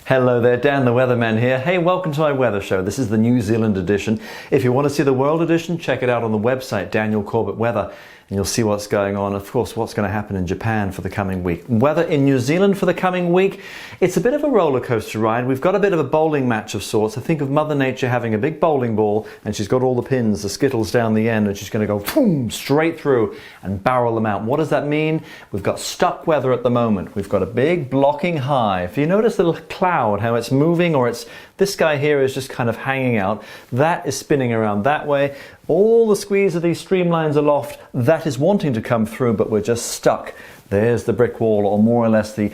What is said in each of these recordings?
Hello there, Dan the Weatherman here. Hey, welcome to my weather show. This is the New Zealand edition. If you want to see the world edition, check it out on the website, Daniel Corbett Weather, and you'll see what's going on. Of course, what's going to happen in Japan for the coming week. Weather in New Zealand for the coming week, it's a bit of a roller coaster ride. We've got a bit of a bowling match of sorts. I think of Mother Nature having a big bowling ball, and she's got all the pins, the skittles down the end, and she's going to go boom, straight through and barrel them out. What does that mean? We've got stuck weather at the moment. We've got a big blocking high. If you notice the little cloud, how it's moving, or it's this guy here is just kind of hanging out, that is spinning around that way. All the squeeze of these streamlines aloft, that is wanting to come through, but we're just stuck. There's the brick wall, or more or less the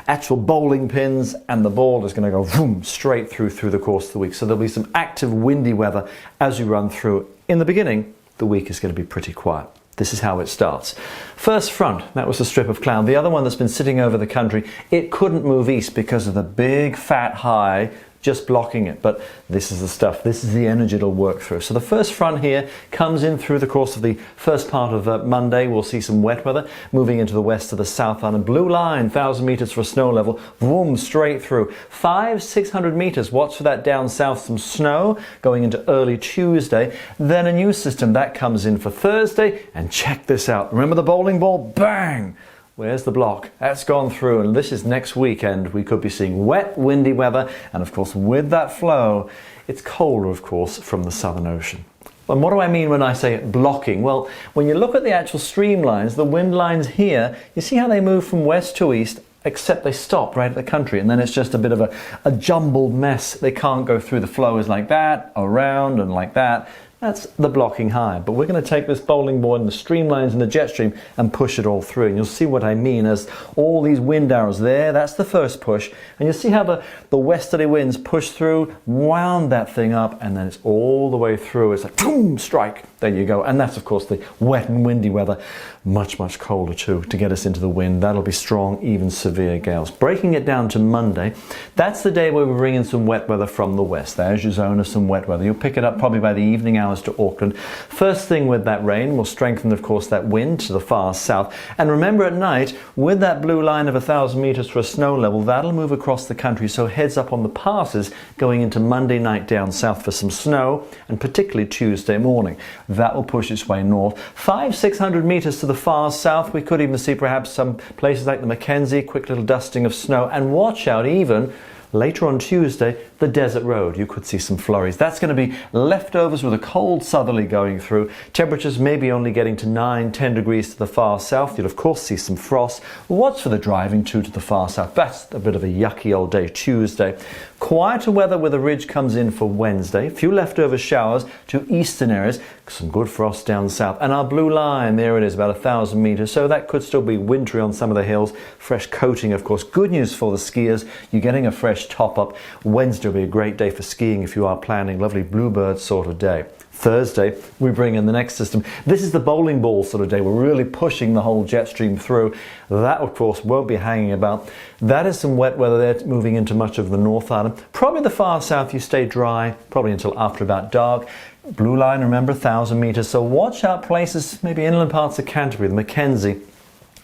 actual bowling pins, and the ball is going to go boom, straight through the course of the week. So there'll be some active windy weather as you run through. In the beginning, the week is going to be pretty quiet. This is how it starts. First front, that was the strip of cloud. The other one that's been sitting over the country, it couldn't move east because of the big fat high just blocking it, but this is the stuff, this is the energy it'll work through. So the first front here comes in through the course of the first part of Monday. We'll see some wet weather moving into the west to the south island. Blue line, 1,000 meters for snow level, boom, straight through. 500-600 meters, watch for that down south, some snow going into early Tuesday. Then a new system that comes in for Thursday, and check this out. Remember the bowling ball? Bang! Where's the block? That's gone through, and this is next weekend. We could be seeing wet, windy weather, and of course with that flow, it's colder, of course, from the Southern Ocean. And what do I mean when I say blocking? Well, when you look at the actual streamlines, the wind lines here, you see how they move from west to east, except they stop right at the country, and then it's just a bit of a jumbled mess. They can't go through. The flow is like that, around, and like that. That's the blocking high. But we're going to take this bowling ball and the streamlines and the jet stream and push it all through. And you'll see what I mean as all these wind arrows there. That's the first push. And you'll see how the westerly winds push through, wound that thing up, and then it's all the way through. It's like, boom, strike. There you go. And that's, of course, the wet and windy weather. Much, much colder, too, to get us into the wind. That'll be strong, even severe gales. Breaking it down to Monday, that's the day where we bring in some wet weather from the west. There's your zone of some wet weather. You'll pick it up probably by the evening hours to Auckland. First thing with that rain will strengthen, of course, that wind to the far south. And remember at night, with that blue line of 1,000 meters for a snow level, that'll move across the country. So heads up on the passes going into Monday night down south for some snow, and particularly Tuesday morning. That will push its way north. 500-600 meters to the far south. We could even see perhaps some places like the Mackenzie, quick little dusting of snow. And watch out even later on Tuesday, the desert road. You could see some flurries. That's going to be leftovers with a cold southerly going through. Temperatures maybe only getting to 9-10 degrees to the far south. You'll of course see some frost. Watch for the driving too to the far south. That's a bit of a yucky old day, Tuesday. Quieter weather with a ridge comes in for Wednesday. A few leftover showers to eastern areas. Some good frost down south. And our blue line, there it is, about 1,000 meters. So that could still be wintry on some of the hills. Fresh coating, of course. Good news for the skiers. You're getting a fresh top up. Wednesday will be a great day for skiing if you are planning. Lovely bluebird sort of day. Thursday, we bring in the next system. This is the bowling ball sort of day. We're really pushing the whole jet stream through. That, of course, won't be hanging about. That is some wet weather there moving into much of the North Island. Probably the far south, you stay dry, probably until after about dark. Blue line, remember, 1,000 meters. So watch out places, maybe inland parts of Canterbury, the Mackenzie.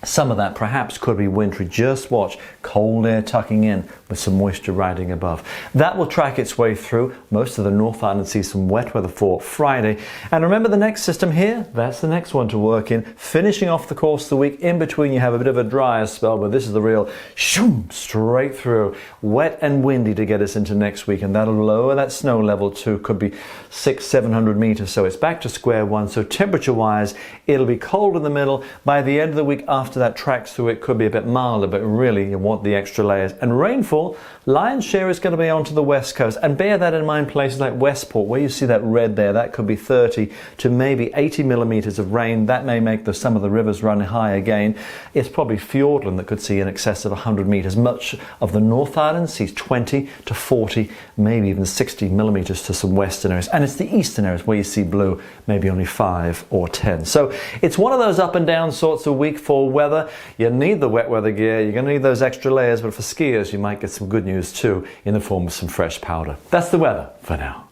Some of that perhaps could be wintry. Just watch cold air tucking in with some moisture riding above. That will track its way through. Most of the North Island sees some wet weather for Friday. And remember the next system here? That's the next one to work in. Finishing off the course of the week. In between you have a bit of a drier spell, but this is the real shoom, straight through. Wet and windy to get us into next week. And that'll lower that snow level too. Could be 600-700 meters. So it's back to square one. So temperature wise, it'll be cold in the middle. By the end of the week after that tracks through, it could be a bit milder, but really you want the extra layers. And rainfall, lion's share is going to be onto the west coast, and bear that in mind. Places like Westport, where you see that red there, that could be 30 to maybe 80 millimeters of rain. That may make some of the rivers run high again. It's probably Fiordland that could see in excess of 100 meters. Much of the North Island sees 20 to 40, maybe even 60 millimeters to some western areas, and it's the eastern areas where you see blue, maybe only 5 or 10. So it's one of those up and down sorts of week for weather. You need the wet weather gear, you're going to need those extra layers, but for skiers you might get some good news too in the form of some fresh powder. That's the weather for now.